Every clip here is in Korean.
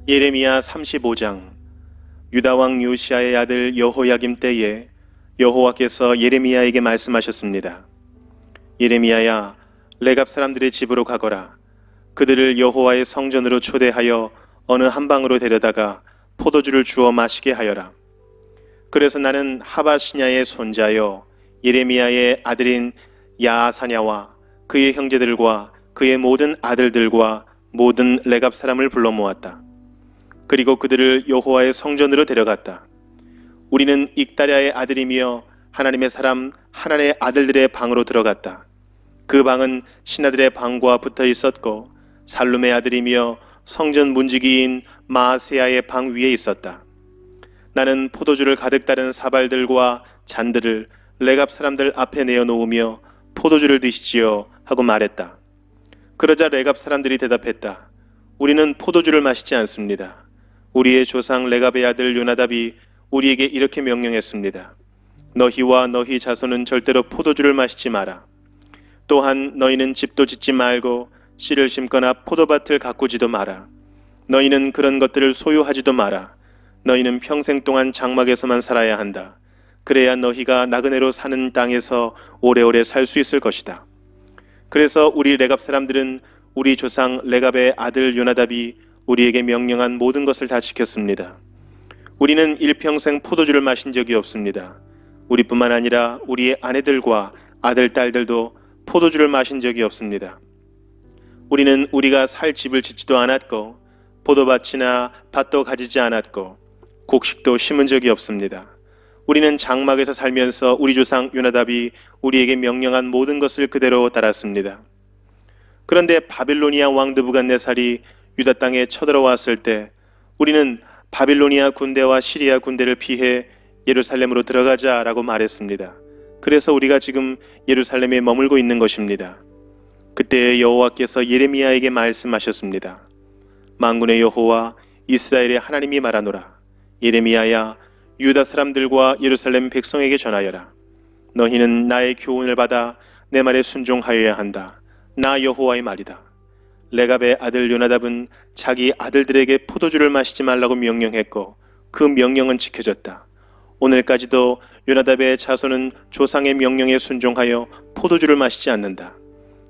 예레미야 35장. 유다 왕 요시야의 아들 여호야김 때에 여호와께서 예레미야에게 말씀하셨습니다. 예레미야야, 레갑 사람들의 집으로 가거라. 그들을 여호와의 성전으로 초대하여 어느 한 방으로 데려다가 포도주를 주어 마시게 하여라. 그래서 나는 하바시냐의 손자여 예레미야의 아들인 야사냐와 그의 형제들과 그의 모든 아들들과 모든 레갑 사람을 불러 모았다. 그리고 그들을 여호와의 성전으로 데려갔다. 우리는 익다랴의 아들이며 하나님의 사람 하나님의 아들들의 방으로 들어갔다. 그 방은 신하들의 방과 붙어 있었고 살룸의 아들이며 성전 문지기인 마아세야의 방 위에 있었다. 나는 포도주를 가득 따른 사발들과 잔들을 레갑 사람들 앞에 내어놓으며 포도주를 드시지요 하고 말했다. 그러자 레갑 사람들이 대답했다. 우리는 포도주를 마시지 않습니다. 우리의 조상 레갑의 아들 요나답이 우리에게 이렇게 명령했습니다. 너희와 너희 자손은 절대로 포도주를 마시지 마라. 또한 너희는 집도 짓지 말고 씨를 심거나 포도밭을 가꾸지도 마라. 너희는 그런 것들을 소유하지도 마라. 너희는 평생 동안 장막에서만 살아야 한다. 그래야 너희가 나그네로 사는 땅에서 오래오래 살 수 있을 것이다. 그래서 우리 레갑 사람들은 우리 조상 레갑의 아들 요나답이 우리에게 명령한 모든 것을 다 지켰습니다. 우리는 일평생 포도주를 마신 적이 없습니다. 우리뿐만 아니라 우리의 아내들과 아들, 딸들도 포도주를 마신 적이 없습니다. 우리는 우리가 살 집을 짓지도 않았고 포도밭이나 밭도 가지지 않았고 곡식도 심은 적이 없습니다. 우리는 장막에서 살면서 우리 조상 요나답이 우리에게 명령한 모든 것을 그대로 따랐습니다. 그런데 바빌로니아 왕 느부갓네살이 유다 땅에 쳐들어왔을 때 우리는 바빌로니아 군대와 시리아 군대를 피해 예루살렘으로 들어가자라고 말했습니다. 그래서 우리가 지금 예루살렘에 머물고 있는 것입니다. 그때 여호와께서 예레미야에게 말씀하셨습니다. 만군의 여호와 이스라엘의 하나님이 말하노라. 예레미야야, 유다 사람들과 예루살렘 백성에게 전하여라. 너희는 나의 교훈을 받아 내 말에 순종하여야 한다. 나 여호와의 말이다. 레갑의 아들 요나답은 자기 아들들에게 포도주를 마시지 말라고 명령했고 그 명령은 지켜졌다. 오늘까지도 요나답의 자손은 조상의 명령에 순종하여 포도주를 마시지 않는다.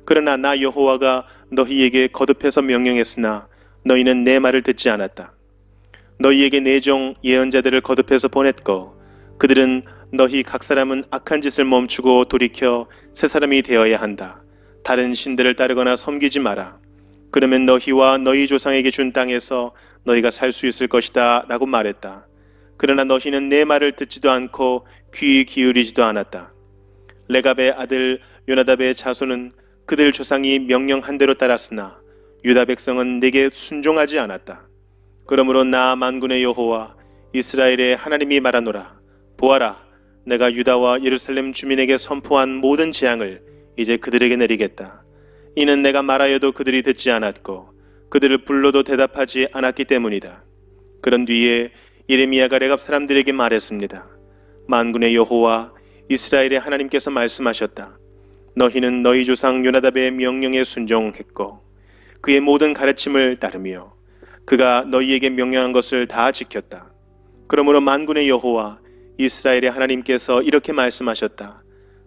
그러나 나 여호와가 너희에게 거듭해서 명령했으나 너희는 내 말을 듣지 않았다. 너희에게 내 종 예언자들을 거듭해서 보냈고 그들은 너희 각 사람은 악한 짓을 멈추고 돌이켜 새 사람이 되어야 한다. 다른 신들을 따르거나 섬기지 마라. 그러면 너희와 너희 조상에게 준 땅에서 너희가 살 수 있을 것이다 라고 말했다. 그러나 너희는 내 말을 듣지도 않고 귀 기울이지도 않았다. 레갑의 아들 요나답의 자손은 그들 조상이 명령한 대로 따랐으나 유다 백성은 내게 순종하지 않았다. 그러므로 나 만군의 여호와 이스라엘의 하나님이 말하노라. 보아라, 내가 유다와 예루살렘 주민에게 선포한 모든 재앙을 이제 그들에게 내리겠다. 이는 내가 말하여도 그들이 듣지 않았고 그들을 불러도 대답하지 않았기 때문이다. 그런 뒤에 예레미야가 레갑 사람들에게 말했습니다. 만군의 여호와 이스라엘의 하나님께서 말씀하셨다. 너희는 너희 조상 요나답의 명령에 순종했고 그의 모든 가르침을 따르며 그가 너희에게 명령한 것을 다 지켰다. 그러므로 만군의 여호와 이스라엘의 하나님께서 이렇게 말씀하셨다.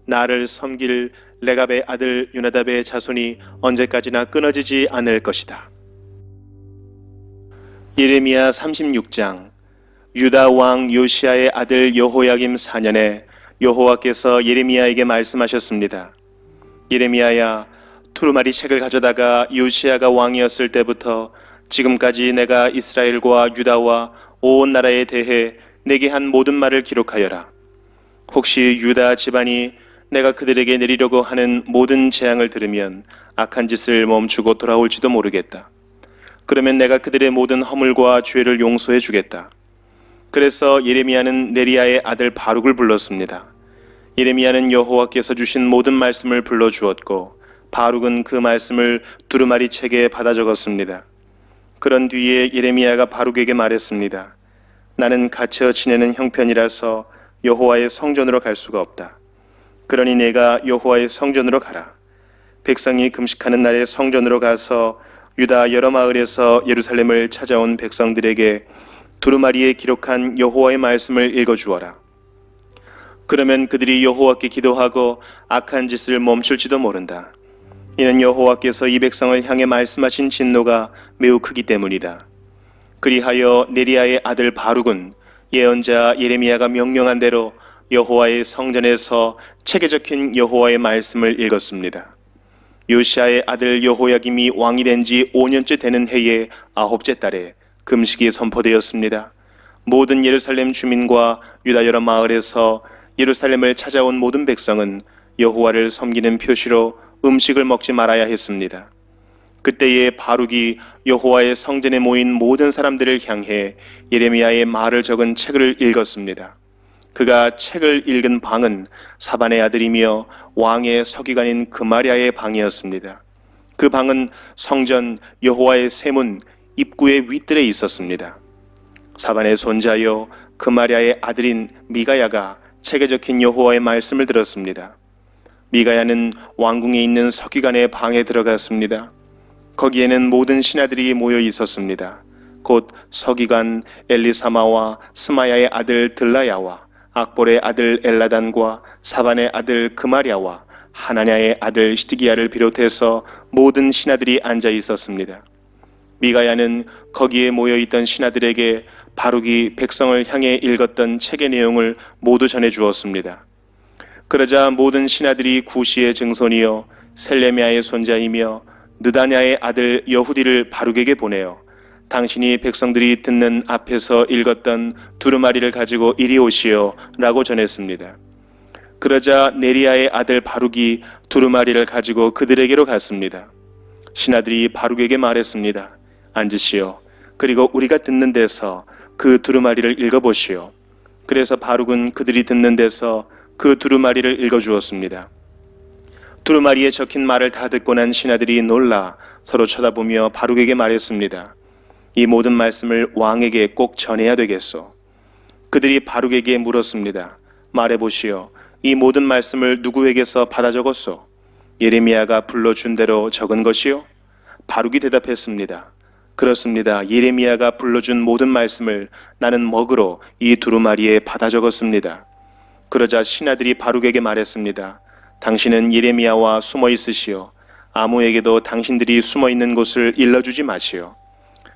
나를 섬길 레갑의 아들 요나답의 자손이 언제까지나 끊어지지 않을 것이다. 예레미야 36장. 유다 왕 요시야의 아들 여호야김 4년에 여호와께서 예레미야에게 말씀하셨습니다. 예레미야야, 두루마리 책을 가져다가 요시야가 왕이었을 때부터 지금까지 내가 이스라엘과 유다와 온 나라에 대해 내게 한 모든 말을 기록하여라. 혹시 유다 집안이 내가 그들에게 내리려고 하는 모든 재앙을 들으면 악한 짓을 멈추고 돌아올지도 모르겠다. 그러면 내가 그들의 모든 허물과 죄를 용서해 주겠다. 그래서 예레미야는 네리야의 아들 바룩을 불렀습니다. 예레미야는 여호와께서 주신 모든 말씀을 불러주었고 바룩은 그 말씀을 두루마리 책에 받아 적었습니다. 그런 뒤에 예레미야가 바룩에게 말했습니다. 나는 갇혀 지내는 형편이라서 여호와의 성전으로 갈 수가 없다. 그러니 내가 여호와의 성전으로 가라. 백성이 금식하는 날에 성전으로 가서 유다 여러 마을에서 예루살렘을 찾아온 백성들에게 두루마리에 기록한 여호와의 말씀을 읽어주어라. 그러면 그들이 여호와께 기도하고 악한 짓을 멈출지도 모른다. 이는 여호와께서 이 백성을 향해 말씀하신 진노가 매우 크기 때문이다. 그리하여 네리야의 아들 바룩은 예언자 예레미야가 명령한 대로 여호와의 성전에서 책에 적힌 여호와의 말씀을 읽었습니다. 요시야의 아들 여호야김이 왕이 된 지 5년째 되는 해의 9째 달에 금식이 선포되었습니다. 모든 예루살렘 주민과 유다 여러 마을에서 예루살렘을 찾아온 모든 백성은 여호와를 섬기는 표시로 음식을 먹지 말아야 했습니다. 그때에 바룩이 여호와의 성전에 모인 모든 사람들을 향해 예레미야의 말을 적은 책을 읽었습니다. 그가 책을 읽은 방은 사반의 아들이며 왕의 서기관인 그마랴의 방이었습니다. 그 방은 성전 여호와의 세문 입구의 윗뜰에 있었습니다. 사반의 손자여 그마랴의 아들인 미가야가 책에 적힌 여호와의 말씀을 들었습니다. 미가야는 왕궁에 있는 서기관의 방에 들어갔습니다. 거기에는 모든 신하들이 모여 있었습니다. 곧 서기관 엘리사마와 스마야의 아들 들라야와 악볼의 아들 엘라단과 사반의 아들 그마랴와 하나냐의 아들 시드기야를 비롯해서 모든 신하들이 앉아 있었습니다. 미가야는 거기에 모여있던 신하들에게 바룩이 백성을 향해 읽었던 책의 내용을 모두 전해 주었습니다. 그러자 모든 신하들이 구시의 증손이요 셀레미야의 손자이며 느다냐의 아들 여후디를 바룩에게 보내어 당신이 백성들이 듣는 앞에서 읽었던 두루마리를 가지고 이리 오시오 라고 전했습니다. 그러자 네리야의 아들 바룩이 두루마리를 가지고 그들에게로 갔습니다. 신하들이 바룩에게 말했습니다. 앉으시오. 그리고 우리가 듣는 데서 그 두루마리를 읽어보시오. 그래서 바룩은 그들이 듣는 데서 그 두루마리를 읽어주었습니다. 두루마리에 적힌 말을 다 듣고 난 신하들이 놀라 서로 쳐다보며 바룩에게 말했습니다. 이 모든 말씀을 왕에게 꼭 전해야 되겠소. 그들이 바룩에게 물었습니다. 말해보시오. 이 모든 말씀을 누구에게서 받아 적었소? 예레미야가 불러준 대로 적은 것이요? 바룩이 대답했습니다. 그렇습니다. 예레미야가 불러준 모든 말씀을 나는 먹으로 이 두루마리에 받아 적었습니다. 그러자 신하들이 바룩에게 말했습니다. 당신은 예레미야와 숨어 있으시오. 아무에게도 당신들이 숨어 있는 곳을 일러주지 마시오.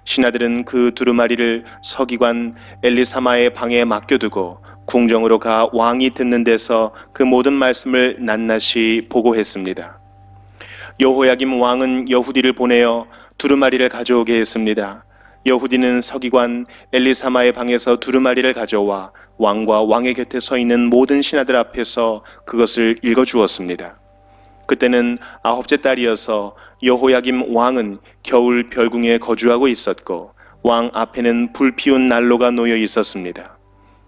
신하들은 그 두루마리를 서기관 엘리사마의 방에 맡겨두고 궁정으로 가 왕이 듣는 데서 그 모든 말씀을 낱낱이 보고했습니다. 여호야김 왕은 여후디를 보내어 두루마리를 가져오게 했습니다. 여후디는 서기관 엘리사마의 방에서 두루마리를 가져와 왕과 왕의 곁에 서 있는 모든 신하들 앞에서 그것을 읽어주었습니다. 그때는 9째 달이어서 여호야김 왕은 겨울 별궁에 거주하고 있었고 왕 앞에는 불 피운 난로가 놓여 있었습니다.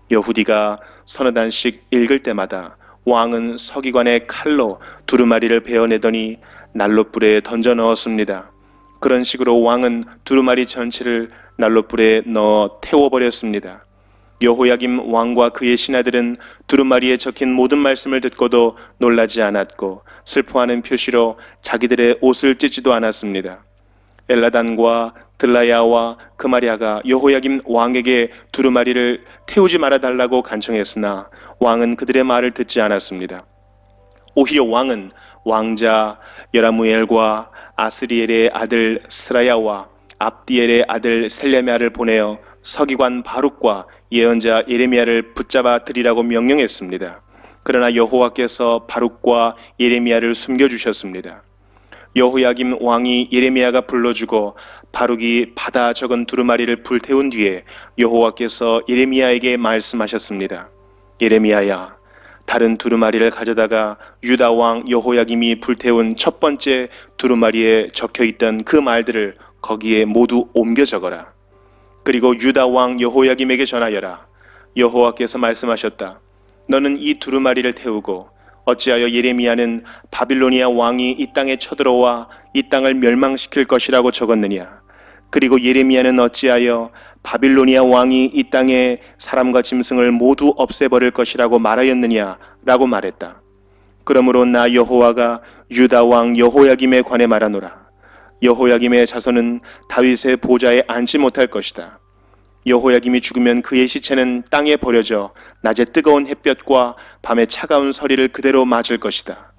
여후디가 서너 단씩 읽을 때마다 왕은 서기관의 칼로 두루마리를 베어내더니 난로불에 던져 넣었습니다. 그런 식으로 왕은 두루마리 전체를 난로불에 넣어 태워버렸습니다. 여호야김 왕과 그의 신하들은 두루마리에 적힌 모든 말씀을 듣고도 놀라지 않았고 슬퍼하는 표시로 자기들의 옷을 찢지도 않았습니다. 엘라단과 들라야와 그마랴가 여호야김 왕에게 두루마리를 태우지 말아달라고 간청했으나 왕은 그들의 말을 듣지 않았습니다. 오히려 왕은 왕자 여라무엘과 아스리엘의 아들 스라야와 압디엘의 아들 셀레미야를 보내어 서기관 바룩과 예언자 예레미야를 붙잡아 들이라고 명령했습니다. 그러나 여호와께서 바룩과 예레미야를 숨겨주셨습니다. 여호야김 왕이 예레미야가 불러주고 바룩이 받아 적은 두루마리를 불태운 뒤에 여호와께서 예레미야에게 말씀하셨습니다. 예레미야야, 다른 두루마리를 가져다가 유다 왕 여호야김이 불태운 첫 번째 두루마리에 적혀있던 그 말들을 거기에 모두 옮겨 적어라. 그리고 유다 왕 여호야김에게 전하여라. 여호와께서 말씀하셨다. 너는 이 두루마리를 태우고 어찌하여 예레미야는 바빌로니아 왕이 이 땅에 쳐들어와 이 땅을 멸망시킬 것이라고 적었느냐. 그리고 예레미야는 어찌하여 바빌로니아 왕이 이 땅에 사람과 짐승을 모두 없애버릴 것이라고 말하였느냐 라고 말했다. 그러므로 나 여호와가 유다 왕 여호야김에 관해 말하노라. 여호야김의 자손은 다윗의 보좌에 앉지 못할 것이다. 여호야김이 죽으면 그의 시체는 땅에 버려져 낮에 뜨거운 햇볕과 밤에 차가운 서리를 그대로 맞을 것이다.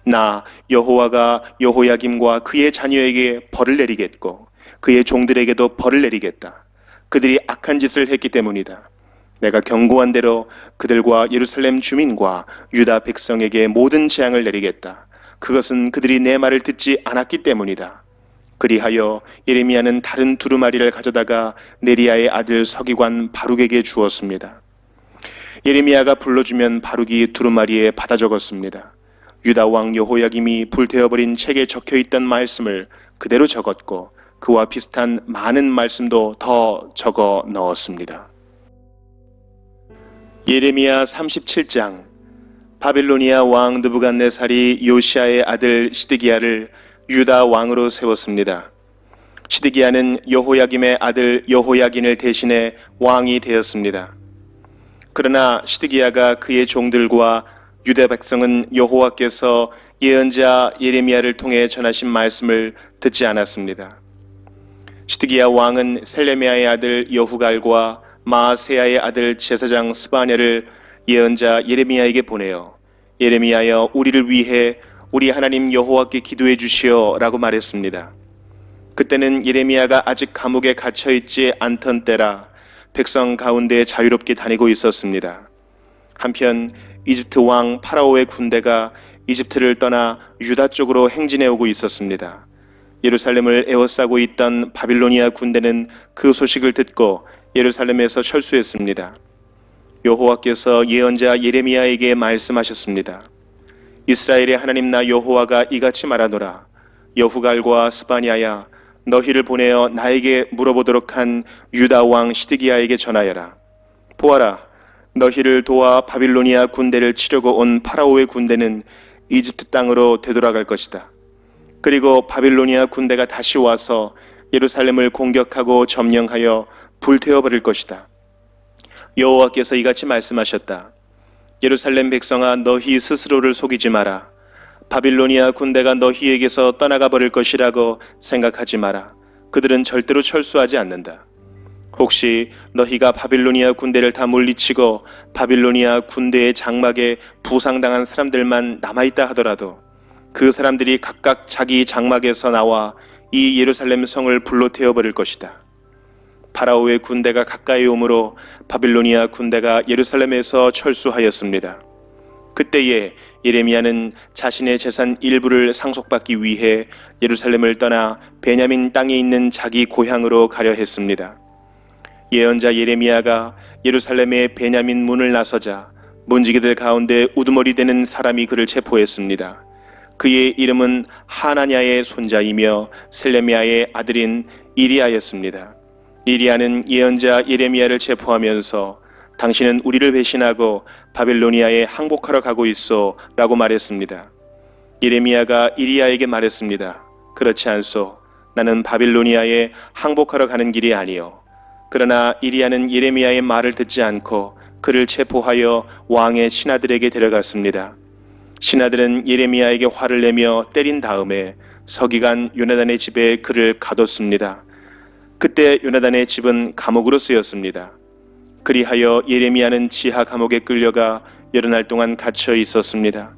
나 여호와가 여호야김과 그의 자녀에게 벌을 내리겠고 그의 종들에게도 벌을 내리겠다. 그들이 악한 짓을 했기 때문이다. 내가 경고한 대로 그들과 예루살렘 주민과 유다 백성에게 모든 재앙을 내리겠다. 그것은 그들이 내 말을 듣지 않았기 때문이다. 그리하여 예레미야는 다른 두루마리를 가져다가 네리야의 아들 서기관 바룩에게 주었습니다. 예레미야가 불러주면 바룩이 두루마리에 받아 적었습니다. 유다 왕 여호야김이 불태워버린 책에 적혀있던 말씀을 그대로 적었고 그와 비슷한 많은 말씀도 더 적어 넣었습니다. 예레미야 37장. 바빌로니아 왕 느부갓네살이 요시야의 아들 시드기야를 유다 왕으로 세웠습니다. 시드기야는 여호야김의 아들 여호야긴을 대신해 왕이 되었습니다. 그러나 시드기야가 그의 종들과 유다 백성은 여호와께서 예언자 예레미야를 통해 전하신 말씀을 듣지 않았습니다. 시드기야 왕은 셀레미야의 아들 여후갈과 마아세야의 아들 제사장 스바냐를 예언자 예레미야에게 보내어 예레미야여 우리를 위해 우리 하나님 여호와께 기도해 주시오 라고 말했습니다. 그때는 예레미야가 아직 감옥에 갇혀있지 않던 때라 백성 가운데 자유롭게 다니고 있었습니다. 한편 이집트 왕 파라오의 군대가 이집트를 떠나 유다 쪽으로 행진해 오고 있었습니다. 예루살렘을 에워싸고 있던 바빌로니아 군대는 그 소식을 듣고 예루살렘에서 철수했습니다. 여호와께서 예언자 예레미야에게 말씀하셨습니다. 이스라엘의 하나님 나 여호와가 이같이 말하노라. 여후갈과 스바냐야 너희를 보내어 나에게 물어보도록 한 유다 왕 시드기야에게 전하여라. 보아라, 너희를 도와 바빌로니아 군대를 치려고 온 파라오의 군대는 이집트 땅으로 되돌아갈 것이다. 그리고 바빌로니아 군대가 다시 와서 예루살렘을 공격하고 점령하여 불태워버릴 것이다. 여호와께서 이같이 말씀하셨다. 예루살렘 백성아 너희 스스로를 속이지 마라. 바빌로니아 군대가 너희에게서 떠나가 버릴 것이라고 생각하지 마라. 그들은 절대로 철수하지 않는다. 혹시 너희가 바빌로니아 군대를 다 물리치고 바빌로니아 군대의 장막에 부상당한 사람들만 남아있다 하더라도 그 사람들이 각각 자기 장막에서 나와 이 예루살렘 성을 불로 태워버릴 것이다. 파라오의 군대가 가까이 오므로 바빌로니아 군대가 예루살렘에서 철수하였습니다. 그때에 예레미야는 자신의 재산 일부를 상속받기 위해 예루살렘을 떠나 베냐민 땅에 있는 자기 고향으로 가려 했습니다. 예언자 예레미야가 예루살렘의 베냐민 문을 나서자 문지기들 가운데 우두머리 되는 사람이 그를 체포했습니다. 그의 이름은 하나냐의 손자이며 셀레미야의 아들인 이리야였습니다. 이리야는 예언자 예레미야를 체포하면서 당신은 우리를 배신하고 바빌로니아에 항복하러 가고 있어 라고 말했습니다. 예레미야가 이리야에게 말했습니다. 그렇지 않소. 나는 바빌로니아에 항복하러 가는 길이 아니요. 그러나 이리야는 예레미야의 말을 듣지 않고 그를 체포하여 왕의 신하들에게 데려갔습니다. 신하들은 예레미야에게 화를 내며 때린 다음에 서기관 요나단의 집에 그를 가뒀습니다. 그때 요나단의 집은 감옥으로 쓰였습니다. 그리하여 예레미야는 지하 감옥에 끌려가 여러 날 동안 갇혀 있었습니다.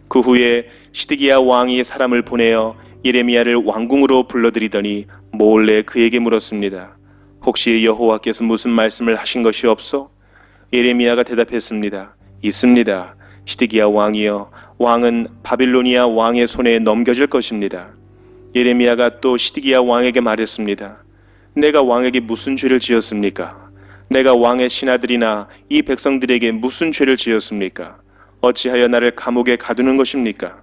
그 후에 시드기야 왕이 사람을 보내어 예레미야를 왕궁으로 불러들이더니 몰래 그에게 물었습니다. 혹시 여호와께서 무슨 말씀을 하신 것이 없소? 예레미야가 대답했습니다. 있습니다. 시드기야 왕이여, 왕은 바빌로니아 왕의 손에 넘겨질 것입니다. 예레미야가 또 시드기야 왕에게 말했습니다. 내가 왕에게 무슨 죄를 지었습니까? 내가 왕의 신하들이나 이 백성들에게 무슨 죄를 지었습니까? 어찌하여 나를 감옥에 가두는 것입니까?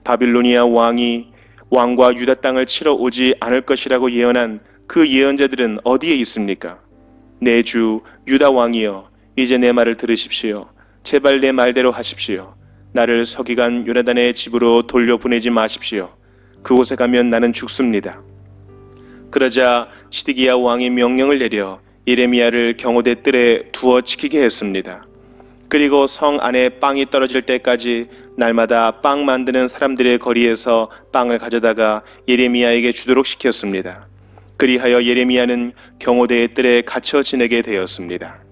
바빌로니아 왕이 왕과 유다 땅을 치러 오지 않을 것이라고 예언한 그 예언자들은 어디에 있습니까? 내 주 유다 왕이여, 이제 내 말을 들으십시오. 제발 내 말대로 하십시오. 나를 서기관 요나단의 집으로 돌려보내지 마십시오. 그곳에 가면 나는 죽습니다. 그러자 시드기야 왕이 명령을 내려 예레미야를 경호대 뜰에 두어 지키게 했습니다. 그리고 성 안에 빵이 떨어질 때까지 날마다 빵 만드는 사람들의 거리에서 빵을 가져다가 예레미야에게 주도록 시켰습니다. 그리하여 예레미야는 경호대의 뜰에 갇혀 지내게 되었습니다.